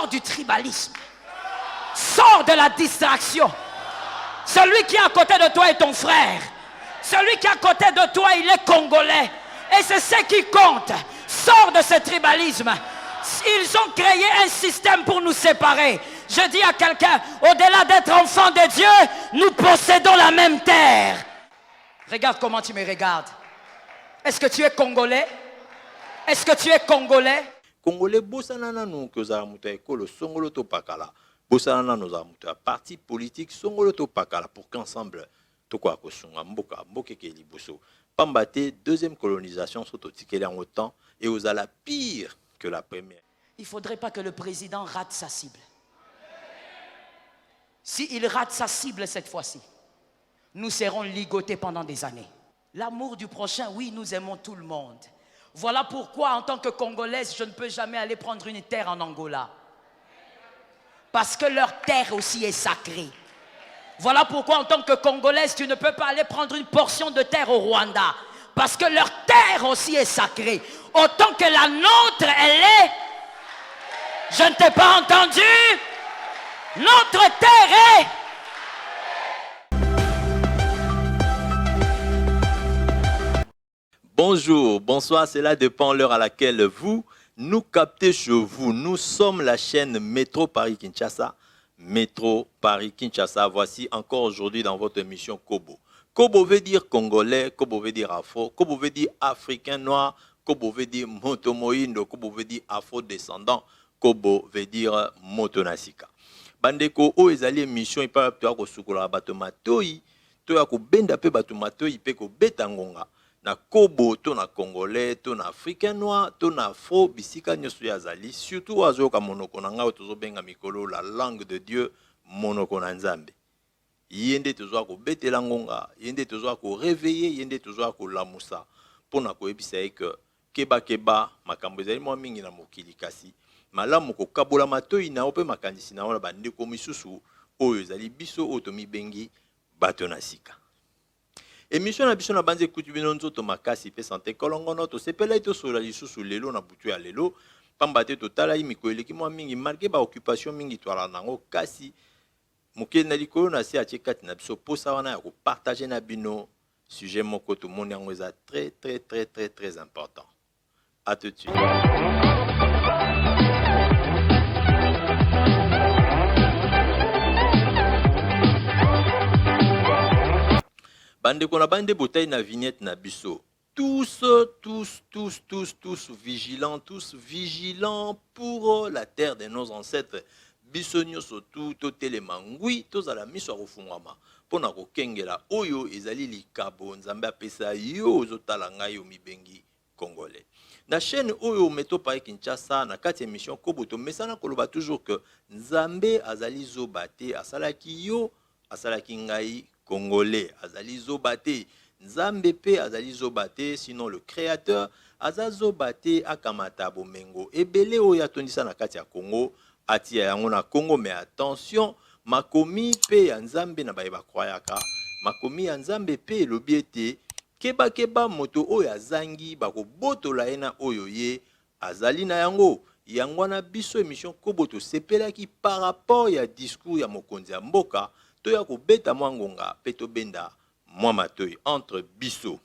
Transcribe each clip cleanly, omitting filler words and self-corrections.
Sors du tribalisme. Sors de la distraction. Celui qui est à côté de toi est ton frère. Celui qui est à côté de toi, il est congolais. Et c'est ce qui compte. Sors de ce tribalisme. Ils ont créé un système pour nous séparer. Je dis à quelqu'un, au-delà d'être enfant de Dieu, nous possédons la même terre. Regarde comment tu me regardes. Est-ce que tu es congolais? Est-ce que tu es congolais? Congolais, bosanana nous que za muta ekolo songolo to pakala. Bosanana nous a muta parti politique songolo to pakala pour qu'ensemble to kwa ko sunga mboka mboke ke liboso. Pambate deuxième colonisation soto tikele en autant et aux ala pire que la première. Il ne faudrait pas que le président rate sa cible. S'il rate sa cible cette fois-ci, nous serons ligotés pendant des années. L'amour du prochain, oui, nous aimons tout le monde. Voilà pourquoi, en tant que Congolaise, je ne peux jamais aller prendre une terre en Angola. Parce que leur terre aussi est sacrée. Voilà pourquoi, en tant que Congolaise, tu ne peux pas aller prendre une portion de terre au Rwanda. Parce que leur terre aussi est sacrée. Autant que la nôtre, elle est... Je ne t'ai pas entendu. Notre terre est... Bonjour, bonsoir, cela dépend de l'heure à laquelle vous nous captez chez vous. Nous sommes la chaîne Métro Paris-Kinshasa. Métro Paris-Kinshasa, voici encore aujourd'hui dans votre émission Kobo. Kobo veut dire Congolais, Kobo veut dire Afro, Kobo veut dire Africain noir, Kobo veut dire Motomoïndo, Kobo veut dire Afro-descendant, Kobo veut dire Motonasika. Bandeko, o ezali émission, il parle de toi, Kosukola Batomatoi, toi, Kobenda pe Batomatoi, pe Kobetangonga. Na Kobo, to na Congolais, to na Africain noir, to na Afro, bisika nyosu yazali, surtout azoka monoko na nga tozo benga mikolo la langue de Dieu, monoko na Nzambe. Yende tozo ko betela ngonga, yende tozo ko réveiller, yende tozo ko lamusa. Pona ko ebisa que keba makambo ezali mwa mingi na mokili kasi malamu ko kabola matoi na ope makandisi na ona bande ko misusu oyo ezali biso otomi bengi bato na sika. Émission na biso na banze kutubino nzoto makasi pe santé kolongono to sepela ito sola lisusu lelo na butu ya lelo pambate totala imiko eleki mwa mingi marqué ba occupation mingi twala nango kasi moke na likolo na se atie kati na biso posa wana ya ko partager na bino sujet moko to moni yango eza très important. À tout de suite. Bande kona bande bouteille na vignette na biso. Tous vigilants pour la terre de nos ancêtres. Biso nyoso tout telemangui tozala miso rofungama. Pona ko kengela oyo ezali likabo nzambe apesa yo ozotala ngai yo mibengi congolais. Na chaîne oyo Métro Paris-Kinshasa na kati émission Koboto mesana koloba toujours que nzambe azali zobate asalaki yo asalaki ngai congolais azali zobate nzambe pe azali zobate sinon le créateur azazobate akamata bomengo ebele oyo atondisa na kati ya Congo atia yango na Congo mais attention makomi pe ya nzambe na bayeba kwayaka makomi ya nzambe pe lobi ete keba moto oyo azangi bakobotola ye na oyo ye azali na yango yango na biso émission Koboto sepelaki par rapport ya discours ya mokonzi ya mboka to ya kobeta mwangonga pe to benda mwa matoi entre biso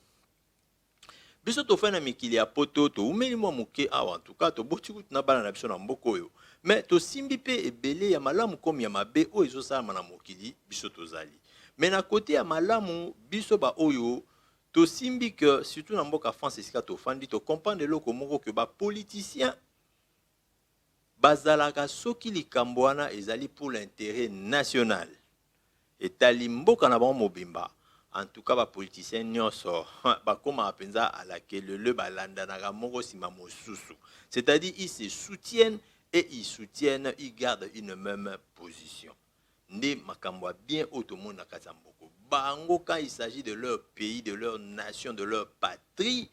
to fana mikili ya poto to umeli mwa muke awa en tout cas to boti kutu na bana na biso na mboko oyo mais to simbi pe ebele ya malamu comme ya mabe oyo ezosala na mokili biso tozali mais na côté ya malamu biso ba oyo to simbi que surtout na mboka France esika to fandi to comprendre loko moko que ba politicien bazalaka soki likambo wana ezali pour l'intérêt national etali mboka na bango mobimba en tout cas ba politicien nyonso bakoma apenza alakelele balandanaka moko sima mosusu c'est-à-dire ils se soutiennent et ils gardent une même position nde makambo bien automone na kati ya mboko bango quand il s'agit de leur pays de leur nation de leur patrie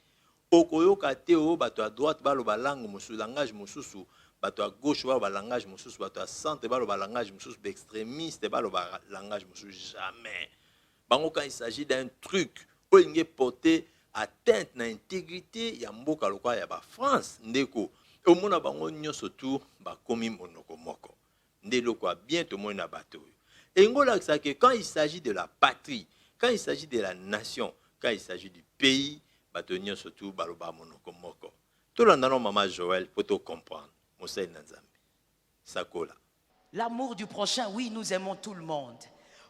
okoyoka te o bato à droite baloba langue mosusu langage mosusu bato à gauche baloba langage mosusu bato à centre baloba langage mosusu extrémiste baloba langage mosusu jamais bango quand il s'agit d'un truc où il est porté atteinte na intégrité ya mboka lokwa ya ba France ndeko omona bango nyonso tout bakomi monoko moko ndelo quoi bientôt moi na bateau. Et ngola ça que quand il s'agit de la patrie, quand il s'agit de la nation, quand il s'agit du pays, batonio surtout baloba monoko moko. Tout le monde maman Joël pour te comprendre. Moussa Nanzambi. Sakola. L'amour du prochain, oui, nous aimons tout le monde.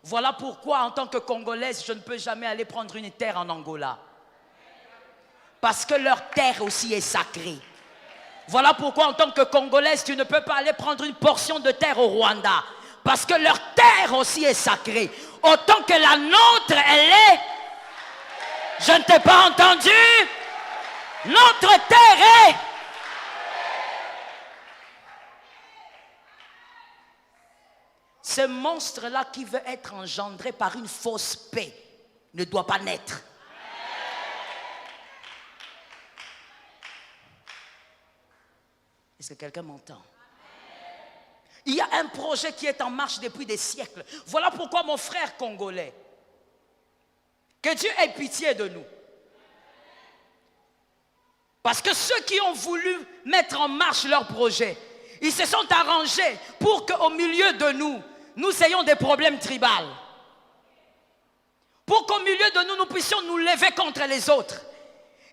Voilà pourquoi, en tant que Congolaise, je ne peux jamais aller prendre une terre en Angola. Parce que leur terre aussi est sacrée. Voilà pourquoi, en tant que Congolaise, tu ne peux pas aller prendre une portion de terre au Rwanda. Parce que leur terre aussi est sacrée. Autant que la nôtre, elle est... Je ne t'ai pas entendu. Notre terre est... Ce monstre-là qui veut être engendré par une fausse paix ne doit pas naître. Est-ce que quelqu'un m'entend? Il y a un projet qui est en marche depuis des siècles. Voilà pourquoi mon frère congolais, que Dieu ait pitié de nous. Parce que ceux qui ont voulu mettre en marche leur projet, ils se sont arrangés pour qu'au milieu de nous, nous ayons des problèmes tribaux. Pour qu'au milieu de nous, nous puissions nous lever contre les autres.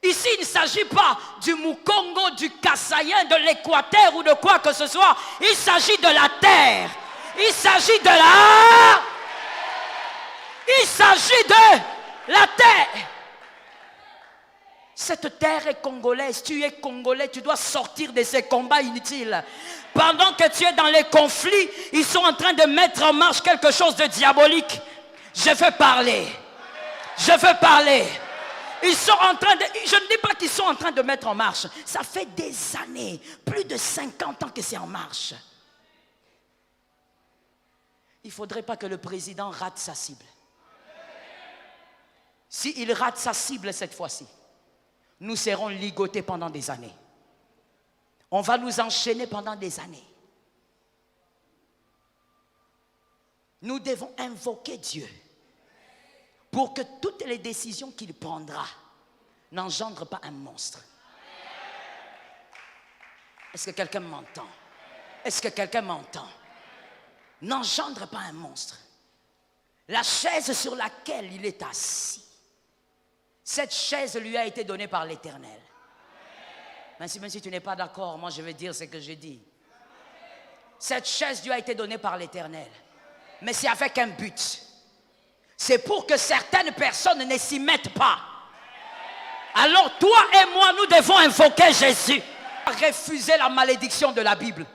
Ici, il ne s'agit pas du Mukongo, du Kassaïen, de l'Équateur ou de quoi que ce soit. Il s'agit de la terre. Il s'agit de la... Il s'agit de la terre. Cette terre est congolaise. Tu es congolais. Tu dois sortir de ces combats inutiles. Pendant que tu es dans les conflits, ils sont en train de mettre en marche quelque chose de diabolique. Je veux parler. Je veux parler. Ils sont en train de... Je ne dis pas qu'ils sont en train de mettre en marche. Ça fait des années, plus de 50 ans que c'est en marche. Il ne faudrait pas que le président rate sa cible. S'il rate sa cible cette fois-ci, nous serons ligotés pendant des années. On va nous enchaîner pendant des années. Nous devons invoquer Dieu pour que toutes les décisions qu'il prendra n'engendrent pas un monstre. Est-ce que quelqu'un m'entend? Est-ce que quelqu'un m'entend? N'engendre pas un monstre. La chaise sur laquelle il est assis, cette chaise lui a été donnée par l'Éternel. Même si tu n'es pas d'accord, moi je vais dire ce que je dis. Cette chaise lui a été donnée par l'Éternel. Mais c'est avec un but. C'est pour que certaines personnes ne s'y mettent pas. Alors toi et moi, nous devons invoquer Jésus. Refuser la malédiction de la Bible.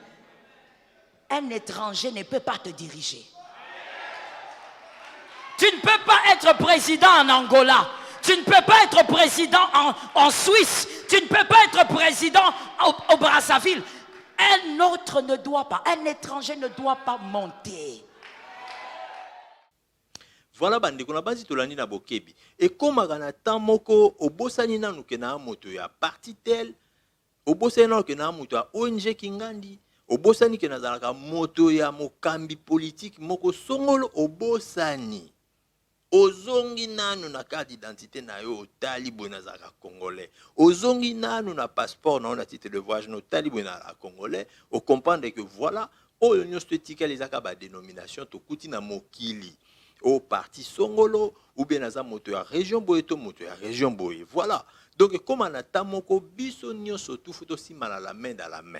Un étranger ne peut pas te diriger. Tu ne peux pas être président en Angola. Tu ne peux pas être président en Suisse. Tu ne peux pas être président au Brazzaville. Un autre ne doit pas, un étranger ne doit pas monter. Voilà bandeko na basi tolandi na bokebi. Et comme agana tamoko obosani nanu ke na moto ya parti tel, obosani nanu ke na moto ya ONG kingandi, obosani ke na zalaka moto ya mokambi politique moko songolo obosani. Ozongi nanu na carte d'identité na yo otali boye na zalaka congolais. Ozongi nanu na passeport na titre de voyage na otali boye na congolais. O comprendre que voilà, oyo nyonso etika ezaka ba dénomination tokuti na mokili. Au parti songolo ou bien naza moto ya région boye to moto ya région boye. Voilà. Donc comme on a tamoko biso nyonso tout futo simana la main dans la main.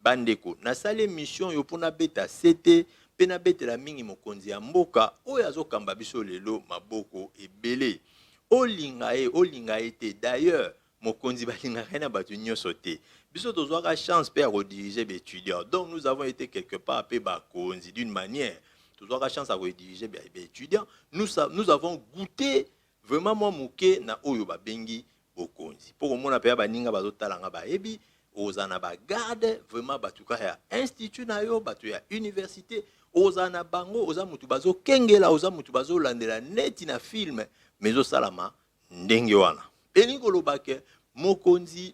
Bandeko na sale mission yo pona beta CT pena bete la mingi mokonzi ya mboka oyo azokamba biso lelo maboko ebele. Olinga te d'ailleurs mokonzi balinga na batu nyonso te. Biso tozwaka chance pe à diriger les étudiants. Donc nous avons été quelque part pe ba konzi d'une manière. Nous avons la chance à rediriger les étudiants. Nous avons goûté vraiment moi mouké na oyo ba bengi bokonzi. Pour moi na pe ba ninga bazotalanga ba ebi ozana ba garde vraiment batuka ya institut na yo batu ya université ozana bango oza mutu bazo kengela oza mutu bazo landela neti na film mais salama ndenge wana. Elingo lobake mokonzi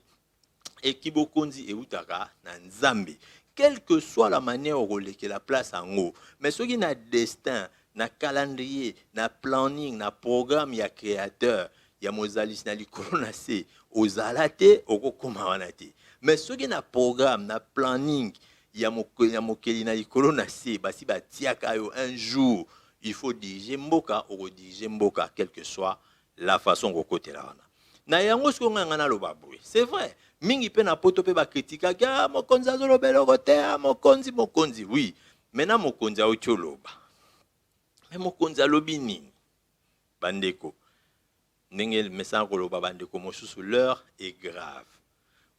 ekibokonzi eutaka na Nzambe. Quelle que soit la manière où que la place en haut, mais ce qui n'a destin, na calendrier, na planning, na programme, ya créateur, ya mozalis na likolonase, aux alate, au kokomaranate. Mais ce qui n'a programme, na planning, ya mokeli na likolo na se basi batiaka yo un jour il faut diriger mboka ou diriger mboka quelle que soit la façon kokotela wana na yango siko nganga na loba boye c'est vrai mingi pe na poto pe ba kritika ka mokonzi azolobela kote mokonzi oui maintenant mokonzi aotioloba mais mokonzi alobi nini bandeko ndenge message koloba bandeko mosusu l'heure est grave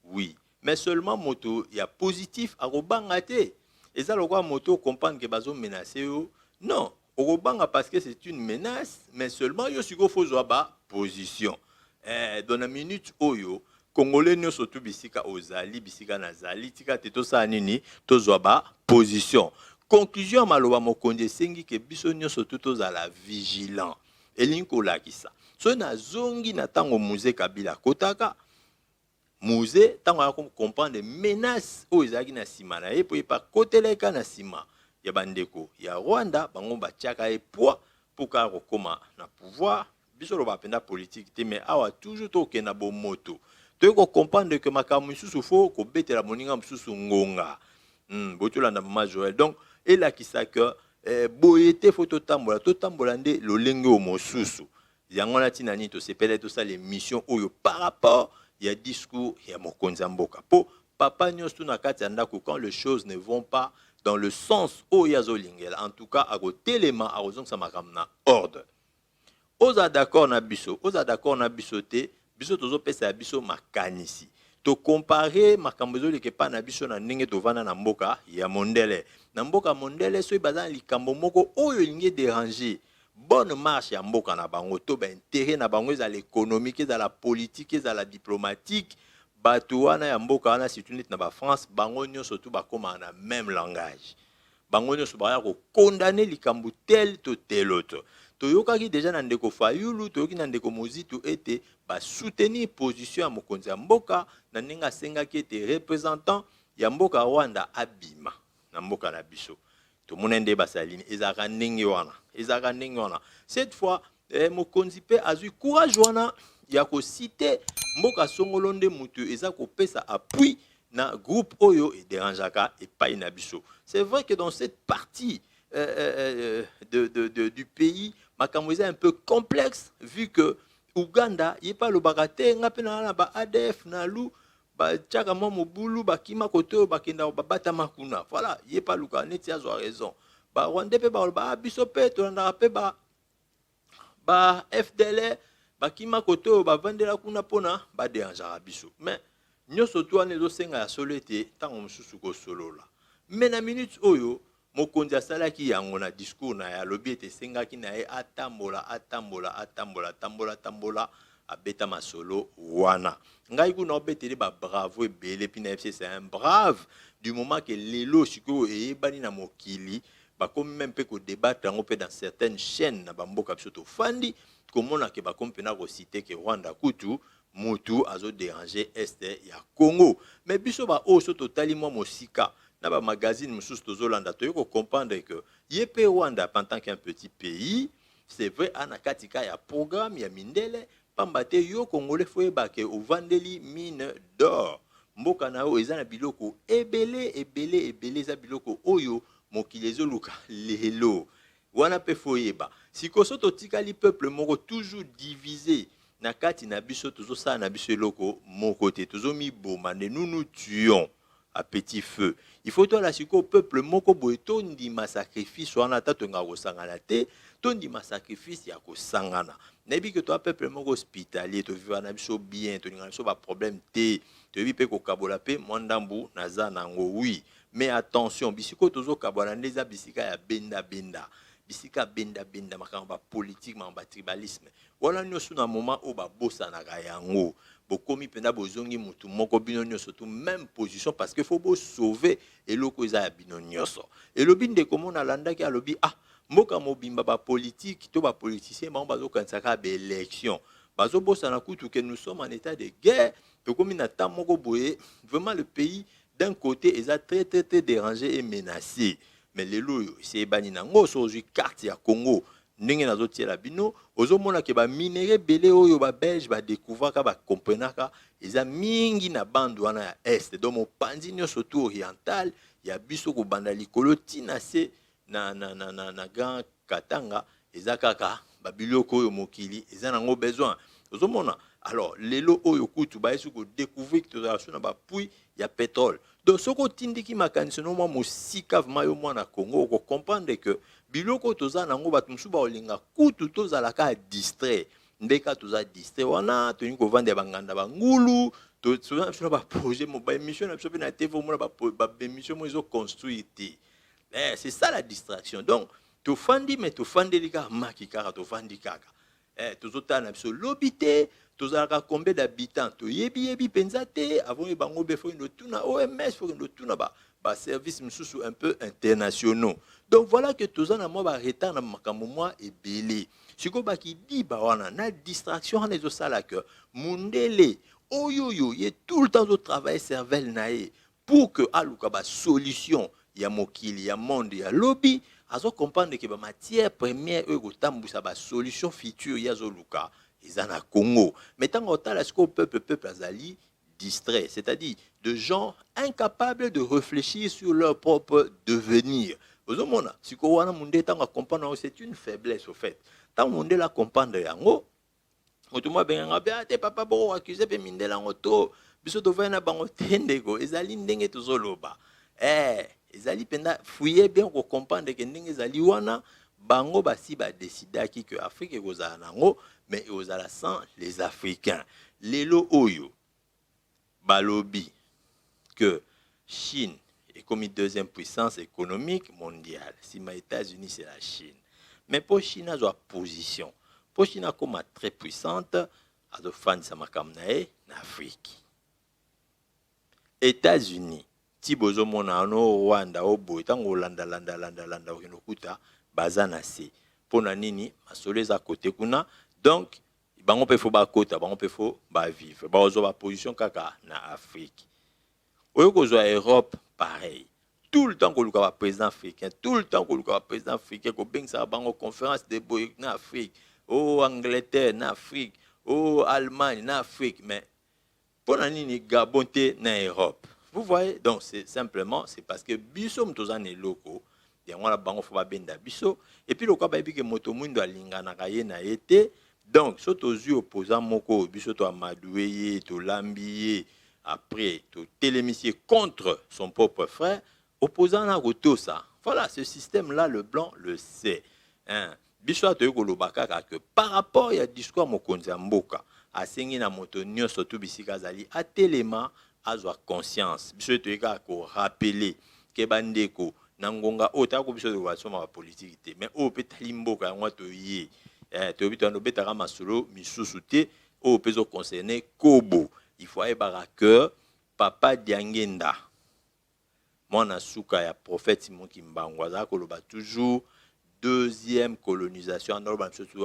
oui mais seulement moto ya positif akobanga te eza lokwa moto comprendre que bazo menacer yo non okobanga parce que c'est une menace mais seulement yo siko fozwa ba position dans la minute oyo congolais nyonso tu bisika ozali bisika nazali tika te tosala nini tozwa ba position conclusion maloba mokonzi esengi ke biso nyonso tu tozala vigilant elingi kolakisa so nazongi na ntango musée Kabila kotaka musée ntango ya comprendre menace oyo ezalaki na nsima na ye po ye pakoteleka na nsima ya bandeko ya Rwanda bango batiaka ye poids mpo kaka kokoma na pouvoir biso loba penda politique te mais awa toujours tokenda bomoto toyei kocomprendre ke makambo misusu fo kobetela moninga mosusu ngonga botolanda mama Joël donc elakisaka boye te fo totambola nde lolenge o mosusu yango na ntina nini tosepele tosala émission oyo par rapport ya discours ya mokonzi ya mboka po papa nyonso na kati ya ndako quand les choses ne vont pas dans le sens oyo azolingela en tout cas akotelema akozongisa makambo na ordre oza d'accord na biso te biso tozopesa ya biso makanisi to comparer makambo ezoleka epai na biso na ndenge tovanda na mboka ya mondele na mboka mondele soki baza na likambo moko oyo elingi déranger bonne marche ya mboka na bango to baintérêt na bango ezala économique ezala politique ezala diplomatique bato wana ya mboka wana surtout neti na bafrance bango nyonso tu bakóma na même langage bango nyonso baya kokondane likambo tel to tel autre toyokaki déjà na ndeko Fayulu toyoki na ndeko Mozitu ete basoutenir position ya mokonzi ya mboka na ndenge asengaki ete représentant ya mboka Rwanda abima na mboka na biso tomona nde basalini ezalaka ndenge wana cette fois mokonzi mpe azwi courage wana ya kosite mboka songolo nde mutu eza kopesa appui na groupe oyo ederangeaka epai na biso c'est vrai que dans cette partie du pays makambo eza un peu complexe vu que Uganda yepa lobaka te nga pe na ba ADF na lu ba tchaka mwa mobulu bakima kote oyo bakenda babata makuna voilà yepa luka neti azwa raison ba Rwanda pe ba biso pe tolandaka pe ba FDL bakima kote oyo bavandela kuna pona baderangeaka biso mais nyonso tu wana ezosenga ya solo ete ntango mosusu kosolola mais na minute oyo mokonzi asalaki yango na discours na ya lobi ete esengaki na ye atambola abeta masolo wana ngai kuna obetele ba bravo ebele puis na FC c'est un brave du moment que lelo sikoyo eyebani na mokili bakomi même pe ko débattre yango pe dans certaines chaînes na bamboka biso tofandi komona ke bakomi pena kosite ke Rwanda kutu mutu azo déranger este ya Congo mais biso ba oso totali mwa mosika na ba magazine mosusu tozolanda toyeko comprendre que yepe Rwanda en tant qu'un petit pays c'est vrai anakatika ya programme ya mindele pambate yo congolais foyeba ke ovandeli mine d'or mboka na yo eza na biloko ebele eza biloko oyo mokili ezoluka lelo wana pe foyeba sikoso totikali peuple moko toujours divisé na kati na biso tozosala na biso eloko moko te tozomiboma ne nous tuons à petit feu il faut toi la siko peuple moko boye tondima sacrifice wana ata tonga kosangana te tondima sacrifice ya kosangana nayebi ke toi peuple moko hospitalier tovivaka na biso bien tolinga na biso baproblème te toyebi mpe kokabola mpe mwa ndambu naza nango oui mais attention bisiko tozokabwana nde eza bisika ya benda bisika benda makambo bapolitique makambo batribalisme wana nyonso na moment oyo babosanaka yango bokomi mpena bozongi mutu moko bino nyonso tu même position parce que faut bosauver eloko eza ya bino nyonso elobi ndeko mona alandaki alobi mboka mobimba bapolitique to bapoliticien bango bazokanisaka baélection bazobosana kutu ke nous sommes en état de guerre tokomi na temps moko boye vraiment le pays d'un côté eza très dérangé et menacé mais lelo oyo eseyebani nango sozwi carte ya Congo ndenge nazotiela bino ozomona ke ba minéraux belé oyo ba belge ba découvrir ka ba comprenaka eza mingi na bande wana ya est donc mopanzi nyonso tout oriental ya biso ko banda likolo tina se na grand Katanga eza kaka ba biloko oyo mokili eza nango besoin ozomona. Alors lelo oyo kutu ba esu ko découvrir que na ba puits ya pétrole donc soko tindiki makanisi no mwa mosika vraiment yo mwana Congo ko comprendre que biloko toza nango bato musu ba olinga kutu tozalaka distrait ndeka toza distrait wana toni ko vendre banganda bangulu to na ba projet mo ba émission na biso pe na TV mo ba émission mo izo construire. C'est ça la distraction. Donc to fandi mais to fandelika makikaka to fandi kaka tozota na biso lobité tozalaka combien d'habitants to yebi penza te avant e bango be fo ndo tuna OMS fo ndo tuna ba service mususu un peu internationaux. Donc voilà que tozana mo ba retard na makambo moi ebele siko ba ki di ba wana na distraction na zo sala que mundele oyoyo ye tout le temps au travail cervelle nae pour que aluka ba solution ya mokili ya monde ya lobby azo comprendre que ba matière première eux kotambusa ba solution future ya zo luka ezana Congo. Mais tant autant est-ce que peuple azali distrait, c'est-à-dire de gens incapables de réfléchir sur leur propre devenir. Ozomona siko wana munde tant comprendre c'est une faiblesse au fait. Tant munde la comprendre yango otuma benga ba te papa bo accuser pe mindela ngoto biso to vana bango tendego ezali ndenge tozoloba ezali penda fouiller bien ko comprendre que ndenge ezali wana bango basi ba décidaki que Afrique ekozala nango mais ozala sans les Africains. Lelo oyo balobi que Chine est comme une deuxième puissance économique mondiale. Si les États-Unis c'est la Chine. Mais pour Chine a une position. Pour Chine comme très puissante a de fan sa makamnae en Afrique. États-Unis tibozo mona no Rwanda obo tango landa okinokuta bazana se. Pona nini masole za côté kuna donc bango pe fo ba kota bango pe fo ba vivre ba ozo ba position kaka na Afrique oyo ko zo Europe pareil tout le temps ko luka ba président africain tout le temps ko luka ba président africain ko bengsa bango conférence de boy na Afrique Angleterre na Afrique Allemagne na Afrique mais pona nini Gabon te na Europe vous voyez donc c'est simplement c'est parce que biso mtozane loko yango la bango fo ba benda biso et puis le quoi ba bi ke moto mwindo alingana ka ye na été. Donc, si tu as opposant moko, biso to amadoué, to lambié, après, to télémissier contre son propre frère, opposant na roto ça. Voilà, ce système-là, le blanc le sait. Biso a toyo kolobaka que par rapport à discours mokonzi mboka, a sengi na moto nyo surtout bisika zali, a téléma, a zwa conscience. Biso toyo ko rappeler ke bandeko nangonga otako biso de wasoma politique mais o petali mboka yango to yé. Concerné Kobo. Il faut aller à cœur Papa Diangenda. Mon souka ya prophète Simon Kimbangwaza koloba toujours deuxième colonisation.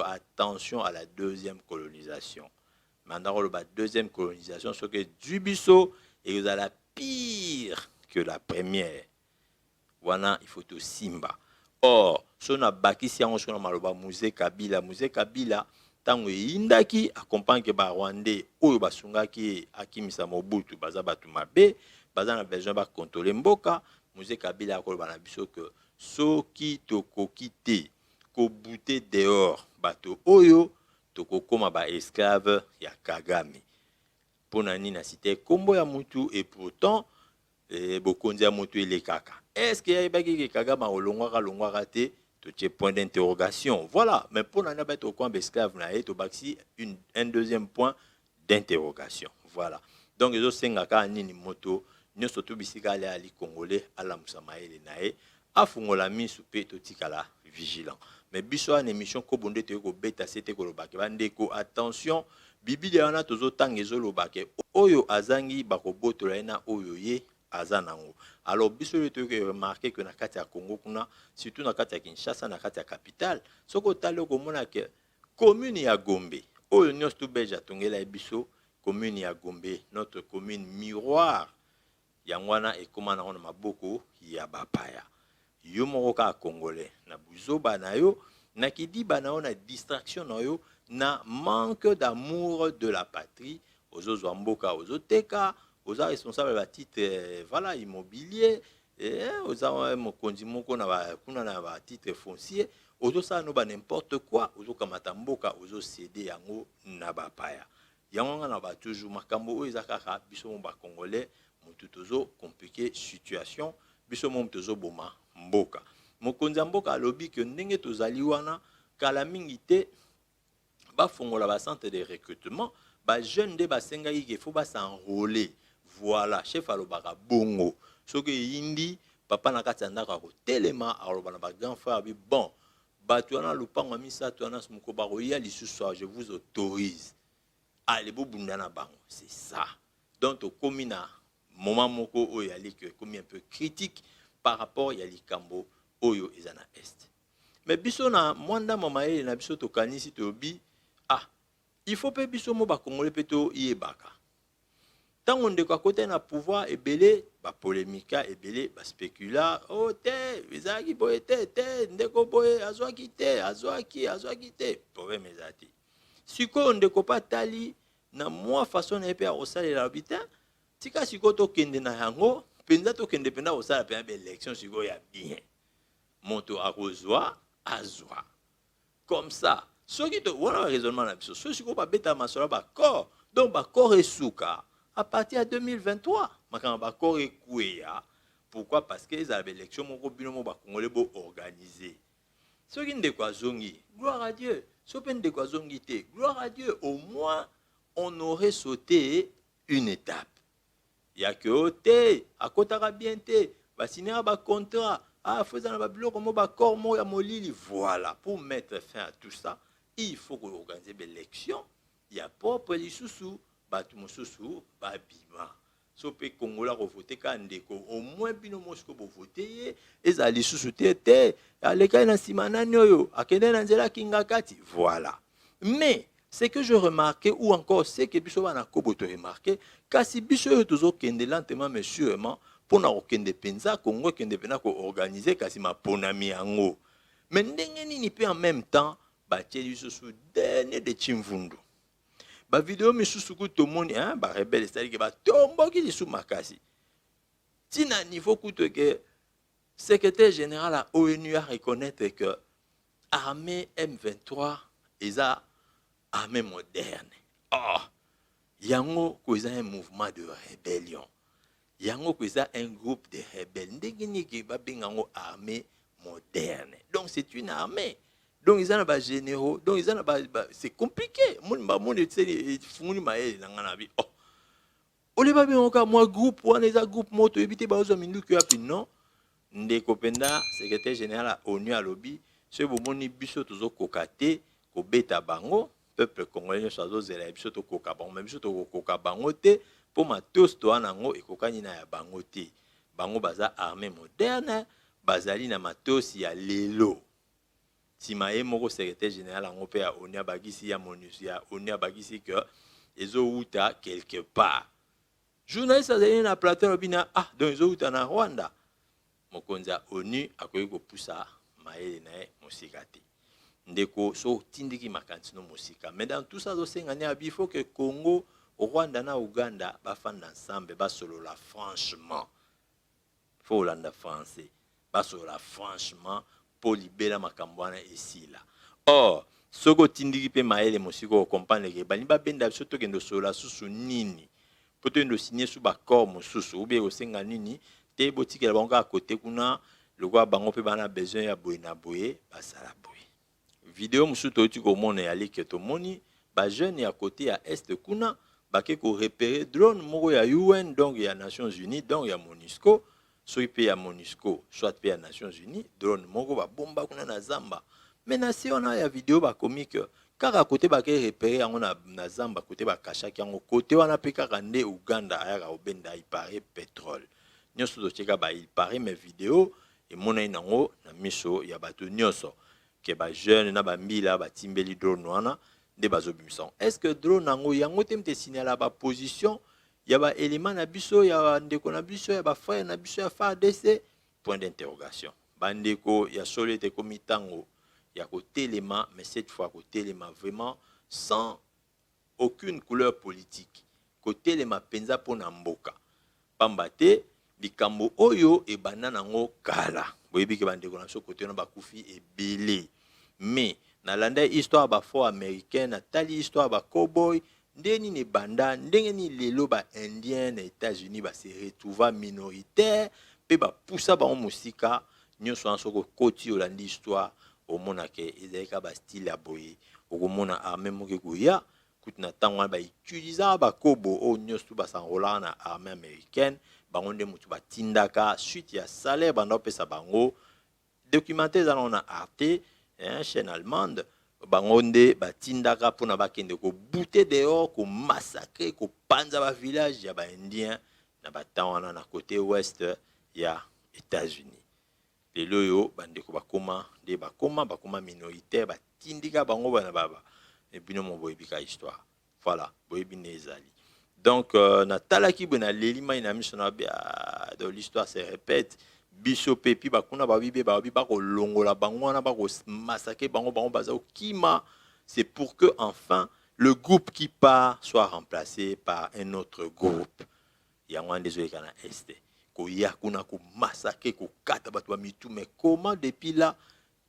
Attention à la deuxième colonisation. Maintenant la deuxième colonisation ce que Dubiso et vous la pire que la première. Voilà, il faut tout simba. Or, si on a bâti si on a maloba musée Kabila tango indaki accompagne que ba Rwandais oyo basungaki akimisa Mobutu baza batu mabe baza na besoin ba contrôler mboka musée Kabila ko ba na biso que soki tokoki te ko bouter dehors bato oyo tokokoma ba esclave ya Kagame pona nini na cité kombo ya mutu et pourtant bokonzi ya mutu ele kaka. Est-ce qu'il y a des Kagame au longwa raté? Tout point d'interrogation. Voilà. Mais pour n'en avoir aucun esclave, un deuxième point d'interrogation. Voilà. Donc, les autres sengaka nini moto, nous surtout bisika ali congolais, ala musamaele nae, afungola mi soupe totikala vigilant. Mais biso une émission ko bonde te ko beta c'était ko lobake bandeko attention, Bible yana tozo tangezo lobake oyo azangi bako botola na oyo ye azanango. Alors biso le truc remarqué que na kati ya Congo kuna surtout na kati ya Kinshasa na kati ya capitale soko talo ko mona ke commune ya Gombe oyo nyos to beja tongela biso commune ya Gombe notre commune miroir yangwana ekomana na maboko ya bapaya yo moko ka congolais na buzoba na yo nakidi bana on a distraction na yo na manque d'amour de la patrie ozo zwamboka ozo teka oza responsable ba titre voilà immobilier oza mokonzi moko na ba kuna na ba titre foncier ozo sa no ba n'importe quoi ozo kamata mboka ozo céder yango na ba paya yango na ba toujours makambo oyo ezakaka biso mo ba congolais mutu tozo compliquer situation biso mo tozo boma mboka mokonzi mboka alobi que ndenge tozali wana kala mingi te ba fongola ba centre de recrutement ba jeune de ba senga il faut ba s'enrôler voilà chef alobaka bongo soki yindi papa na kati ndaka ko telema aloba na ba grand frère bi bon bato wana lupango misato wana smoko ba roya lisusu je vous autorise allez bobunda na bango c'est ça donc au komina moment moko oyo ali que comme un peu critique par rapport ya likambo oyo ezana est mais biso na mwanda mamaye na biso to kanisi to bi il faut pe biso mo ba congolais peto yebaka tango ndeko à côté na pouvoir ebele ba polémika ebele ba spécula oh te ezaki boye te ndeko boye azwaki te problème ezati siko ndeko pa tali na moi façon na pe osalela habitant tika siko to kende na yango penza to kende penda osala pe élection siko ya bien moto akozwa azwa comme ça soki to wana raisonnement na biso so siko ba beta masola ba corps donc ba corps esuka à partir de 2023 makanga ba corps ekuya pourquoi parce que les élections moko bino mo ba congolais bo organiser soki ndeko azongi gloire à Dieu soki ndeko azongi te gloire à Dieu au moins on aurait sauté une étape ya que ote akotaka bien te ba signer ba contrat faisant ba biloko mo ba corps mo ya molili voilà pour mettre fin à tout ça il faut qu'on organise l'élection il y a propre lisusu batu mosusu ba bima so pe kongola ko voter ka ndeko au moins bino mosko bo voter eza lisusu te aleka na simana nyoyo akende na nzela kinga kati voilà mais ce que je remarquais ou encore c'est que biso bana ko boto remarquer kasi biso yo tozo kende lentement mais sûrement pour na okende penza Congo kende pena ko organiser kasi maponami yango mais ndenge nini pe en même temps ba teli susu dernier de Chimvundu ba vidéo misusu ku to moni ba rebelle c'est-à-dire que ba tomboki lisu makasi tina niveau kuto que secrétaire général à ONU a reconnaître que armée M23 eza armée moderne yango ko eza un mouvement de rébellion yango ko eza un groupe de rebelles ndenge ni ke ba bengango armée moderne donc c'est une armée. Donc ils ont des généraux, donc ils ont c'est compliqué. Moi c'est funi maé na ngana bi. Oh. Ole ba bien encore moi groupe on les a groupe moto éviter ba ozo mindu que api non. Ndeko penda secrétaire général à ONU à lobby, ce bomoni biso tozo kokate ko beta bango, peuple congolais sozo zela biso to koka bango, même biso to koka bango te pour ma tous to anango e kokani na ya bango te. Bango baza armée moderne, bazali na matosi ya lelo. Si maé moko secrétaire général en opé à ONU bagisi ya MONUSCO ya ONU bagisi que ezo uta quelque part journaliste azali na plateau obina donc ezo uta na Rwanda mokonzi ya ONU akoyi ko poussa maé na musika te ndeko so tindiki makanti no musika mais dans tout ça zo sengani abi faut que Congo Rwanda na Uganda ba fanda ensemble ba solo la franchement faut landa français ba solo la franchement pour libérer makambwana ici là. Or, soko tindiki pe maele mosiko comprendre que bani ba benda surtout que ndo sola susu nini. Poto ndo signer sous ba corps mosusu ou bien o senga nini te botiki la bango à côté kuna le quoi bango pe bana besoin ya boye na boye ba sala boye. Vidéo mosusu to tu ko mona ya like to moni ba jeune ya côté ya est kuna ba ke ko repérer drone moko ya UN donc ya Nations Unies donc ya MONUSCO. Soit pays à MONUSCO, soit pays à Nations Unies, drone moko ba bomba kuna na zamba. Mais na si on a ya vidéo ba comique car à côté ba ke repérer on a na zamba côté ba kashaki yango côté wana pe kaka nde Uganda aya obenda il paraît pétrole. Nyoso to cheka ba il paraît mes vidéos et mona inango na miso ya bato nyoso ke ba jeune na ba mbila ba timbeli drone wana de bazobimison. Est-ce que drone nango yango temte signaler ba position il y a des éléments na biso, il y a des connabiso, il y a des frères na biso, il y a FARDC, point d'interrogation. Bandeko, il y a solide comme tango, Il y a côté élément, mais cette fois côté élément vraiment sans aucune couleur politique. Côté élément penza pour Namboka. Pambate, bikambo oyo e banana ngo kala. Boyebi ke bande ko na so côté na bakufi e belé. Mais na landa histoire ba fo américaine, na tali histoire ba cowboy, ndeni ne banda, ndenge ni lelo ba indien na États-Unis ba se retrouva minoritaire, pe ba poussa ba musika, nyonso an soko koti olandi histoire, au mona ke ezeka ba style ya boye, au mona armée moke goya, kutna tangwa ba utiliser ba kobo o nyonso ba sangola na armée américaine, bangonde mutu ba tindaka suite ya salaire banda pesa bango, documentaire za na Arte, chaîne allemande, bangonde batindaka pona bakende ko bouter dehors, ko massacrer, ko panza ba village ya ba indien na batawana na côté ouest ya États-Unis. Lelo yo bande ko bakoma minoritaire batindika bango bana baba et bino mo boyebika histoire. Voilà, boyebi nezali. Donc na talaki bona lelima ina misona bia de l'histoire se répète. Biso pepi bakuna babibe bako longola bangwana bako massacrer bango bazao kima, c'est pour que enfin le groupe qui part soit remplacé par un autre groupe. Yangwa désolé kana este ko yakuna ko massacrer ko kata bato ba mitu, mais comment depuis là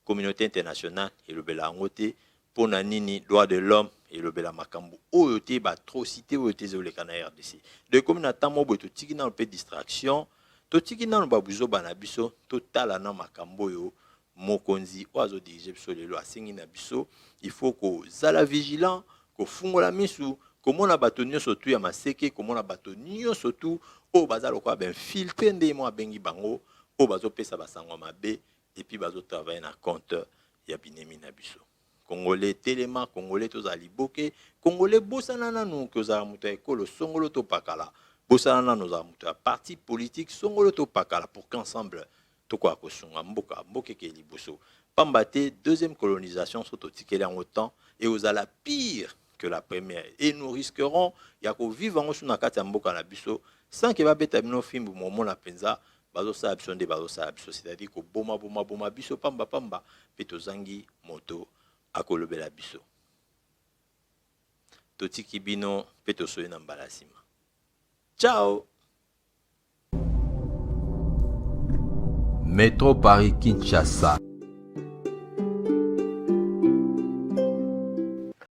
communauté internationale et le bela ngote pona nini droit de l'homme et le bela makambu oyote ba atrocité oyote zole kana RDC de comme na tamo boto tiki na peu distraction. Totiki na babuzo bana biso totala na makambo yo mokonzi oazo dirige biso lelo asengi na biso, il faut ko zala vigilant, ko fungola misu, ko mona bato nyonso tu ya maseke, ko mona bato nyonso tu o bazalo ko ben filtre nde mo abengi bango o bazo pesa basango mabe et puis bazo travailler na compte ya binemi na biso. Congolais telema, Congolais tozali boke, Congolais bosana nanu ko za muta ekolo songolo to pakala. Bosana nos amuta parti politique songolo to pakala pour qu'ensemble to kwa kosunga mboka mboke ke liboso pambate deuxième colonisation soto tikele en autant et aux ala pire que la première et nous risquerons ya ko vivre en suna kati mboka na biso sans que ba beta bino fimbu momo na penza bazo sa option de bazo sa option, c'est-à-dire ko boma biso pamba peto zangi moto akolobela biso to tikibino peto soye na mbalasima. Ciao. Métro Paris Kinshasa.